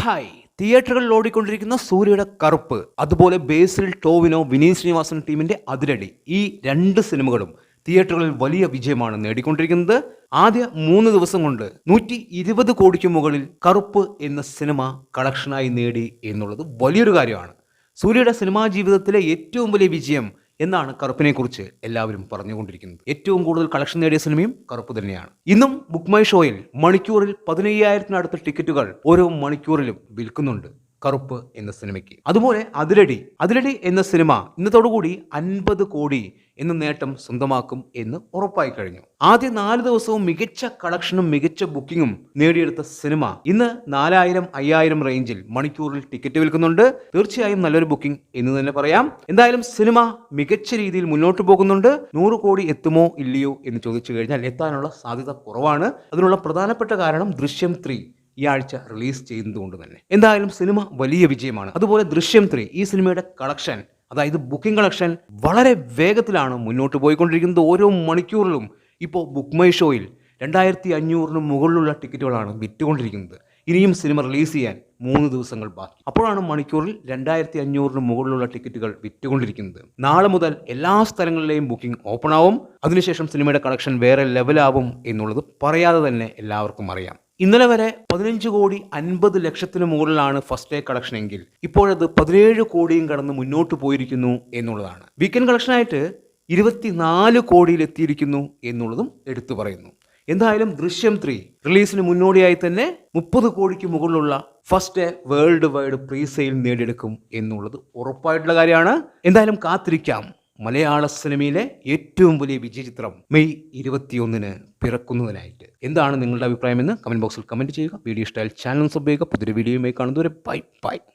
Hi, തിയേറ്ററുകളിൽ ഓടിക്കൊണ്ടിരിക്കുന്ന സൂര്യയുടെ കറുപ്പ്, അതുപോലെ ബേസിൽ ടോവിനോ വിനീത് ശ്രീനിവാസൻ ടീമിന്റെ അതിരടി, ഈ രണ്ട് സിനിമകളും തിയേറ്ററുകളിൽ വലിയ വിജയമാണ് നേടിക്കൊണ്ടിരിക്കുന്നത്. ആദ്യ 3 ദിവസം കൊണ്ട് 120 കോടിക്ക് മുകളിൽ കറുപ്പ് എന്ന സിനിമ കളക്ഷനായി നേടി എന്നുള്ളത് വലിയൊരു കാര്യമാണ്. സൂര്യയുടെ സിനിമാ ജീവിതത്തിലെ ഏറ്റവും വലിയ വിജയം എന്നാണ് കറുപ്പിനെ കുറിച്ച് എല്ലാവരും പറഞ്ഞുകൊണ്ടിരിക്കുന്നത്. ഏറ്റവും കൂടുതൽ കളക്ഷൻ നേടിയ സിനിമയും കറുപ്പ് തന്നെയാണ്. ഇന്നും ബുക്ക് മൈ ഷോയിൽ മണിക്കൂറിൽ 15,000-നടുത്ത ടിക്കറ്റുകൾ ഓരോ മണിക്കൂറിലും വിൽക്കുന്നുണ്ട് കറുപ്പ് എന്ന സിനിമയ്ക്ക്. അതുപോലെ അതിരടി എന്ന സിനിമ ഇന്നത്തോടുകൂടി 50 കോടി എന്ന നേട്ടം സ്വന്തമാക്കും എന്ന് ഉറപ്പായി കഴിഞ്ഞു. ആദ്യ 4 ദിവസവും മികച്ച കളക്ഷനും മികച്ച ബുക്കിങ്ങും നേടിയെടുത്ത സിനിമ ഇന്ന് 4,000-5,000 റേഞ്ചിൽ മണിക്കൂറിൽ ടിക്കറ്റ് വിൽക്കുന്നുണ്ട്. തീർച്ചയായും നല്ലൊരു ബുക്കിംഗ് എന്ന് തന്നെ പറയാം. എന്തായാലും സിനിമ മികച്ച രീതിയിൽ മുന്നോട്ട് പോകുന്നുണ്ട്. 100 കോടി എത്തുമോ ഇല്ലയോ എന്ന് ചോദിച്ചു കഴിഞ്ഞാൽ എത്താനുള്ള സാധ്യത കുറവാണ്. അതിനുള്ള പ്രധാനപ്പെട്ട കാരണം ദൃശ്യം 3 ഈ ആഴ്ച റിലീസ് ചെയ്യുന്നതുകൊണ്ട് തന്നെ. എന്തായാലും സിനിമ വലിയ വിജയമാണ്. അതുപോലെ ദൃശ്യം 3 ഈ സിനിമയുടെ കളക്ഷൻ, അതായത് ബുക്കിംഗ് കളക്ഷൻ വളരെ വേഗത്തിലാണ് മുന്നോട്ട് പോയിക്കൊണ്ടിരിക്കുന്നത്. ഓരോ മണിക്കൂറിലും ഇപ്പോൾ ബുക്ക് മൈ ഷോയിൽ 2,500-ന് മുകളിലുള്ള ടിക്കറ്റുകളാണ് വിറ്റുകൊണ്ടിരിക്കുന്നത്. ഇനിയും സിനിമ റിലീസ് ചെയ്യാൻ 3 ദിവസങ്ങൾ ബാക്കി. അപ്പോഴാണ് മണിക്കൂറിൽ 2,500-ന് മുകളിലുള്ള ടിക്കറ്റുകൾ വിറ്റുകൊണ്ടിരിക്കുന്നത്. നാളെ മുതൽ എല്ലാ സ്ഥലങ്ങളിലെയും ബുക്കിംഗ് ഓപ്പൺ ആവും. അതിനുശേഷം സിനിമയുടെ കളക്ഷൻ വേറെ ലെവലാവും എന്നുള്ളത് പറയാതെ തന്നെ എല്ലാവർക്കും അറിയാം. ഇന്നലെ വരെ 15 കോടി 50 ലക്ഷത്തിന് മുകളിലാണ് ഫസ്റ്റ് ഡേ കളക്ഷൻ എങ്കിൽ ഇപ്പോഴത് 17 കോടിയും കടന്ന് മുന്നോട്ട് പോയിരിക്കുന്നു എന്നുള്ളതാണ്. വീക്കെൻഡ് കളക്ഷനായിട്ട് 24 കോടിയിൽ എത്തിയിരിക്കുന്നു എന്നുള്ളതും എടുത്തു പറയുന്നു. എന്തായാലും ദൃശ്യം 3 റിലീസിന് മുന്നോടിയായി തന്നെ 30 കോടിക്ക് മുകളിലുള്ള first day worldwide presale നേടിയെടുക്കും എന്നുള്ളത് ഉറപ്പായിട്ടുള്ള കാര്യമാണ്. എന്തായാലും കാത്തിരിക്കാം മലയാള സിനിമയിലെ ഏറ്റവും വലിയ വിജയചിത്രം മെയ് 21-ന് പിറക്കുന്നതിനായിട്ട്. എന്താണ് നിങ്ങളുടെ അഭിപ്രായമെന്ന് കമന്റ് ബോക്സിൽ കമന്റ് ചെയ്യുക. വീഡിയോ ഇഷ്ടമായാൽ ചാനൽ സബ്സ്ക്രൈബ് ചെയ്യുക. പുതിയൊരു വീഡിയോയുമായി കാണുന്നതുവരെ ബൈ.